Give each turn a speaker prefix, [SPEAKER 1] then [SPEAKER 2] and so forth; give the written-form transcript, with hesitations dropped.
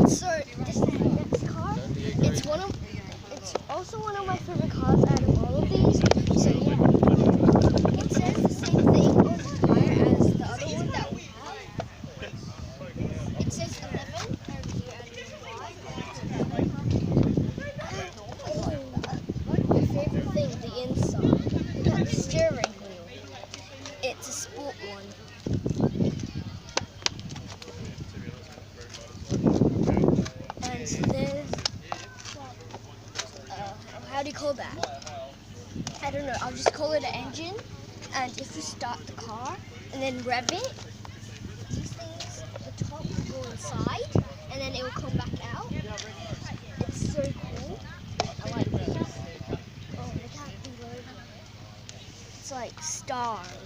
[SPEAKER 1] So this next car, it's also one of my favorite cars out of all of these. So yeah, it says the same thing on the tire as the other one that we have. It says 11 over here and 5. My favorite thing, the inside. Look at the steering wheel. It's a sport one. And there's, how do you call that? I don't know, I'll just call it an engine. And if you start the car and then rev it, these things at the top will go inside and then it will come back out. It's so cool. I like this. Oh, look at the logo. It's like stars.